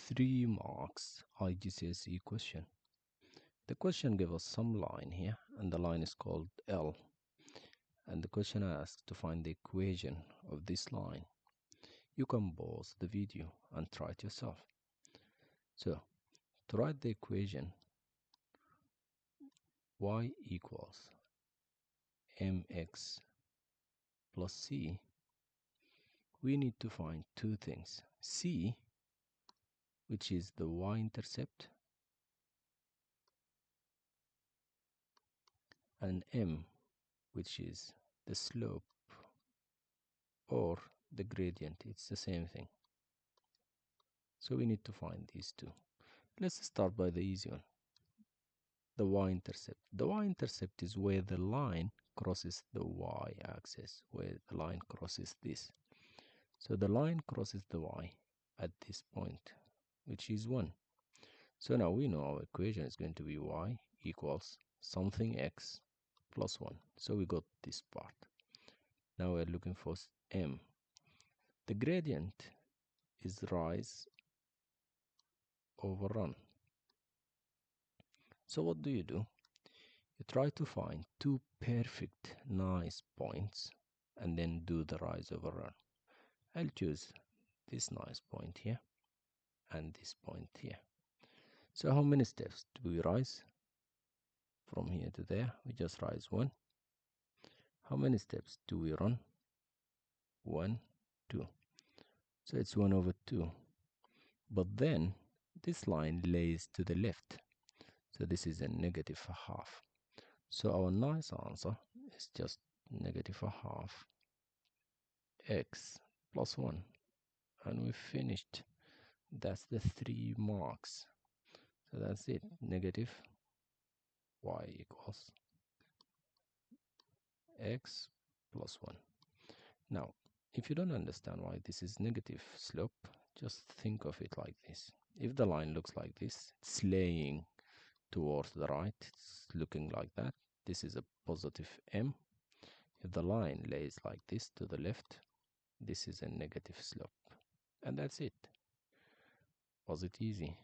3 marks IGCSE question. The question gave us some line here, and the line is called L. And the question asks to find the equation of this line. You can pause the video and try it yourself. So, to write the equation, y equals mx plus c, we need to find two things. C, which is the y-intercept, and m, which is the slope or the gradient. It's the same thing. So we need to find these two. Let's start by the easy one, the y-intercept. The y-intercept is where the line crosses the y-axis, where the line crosses this. So the line crosses the y at this point, which is 1. So now we know our equation is going to be y equals something x plus 1. So we got this part. Now we're looking for m. The gradient is rise over run. So what do? You try to find two perfect nice points and then do the rise over run. I'll choose this nice point here and this point here. So how many steps do we rise? From here to there, we just rise 1. How many steps do we run? 1, 2. So it's 1 over 2. But then this line lays to the left. So this is a negative half. So our nice answer is just negative half x plus 1. And we finished. That's the 3 marks. So that's it. Negative y equals x plus 1. Now, if you don't understand why this is negative slope, just think of it like this. If the line looks like this, it's laying towards the right, it's looking like that. This is a positive m. If the line lays like this to the left, this is a negative slope. And that's it. Was it easy?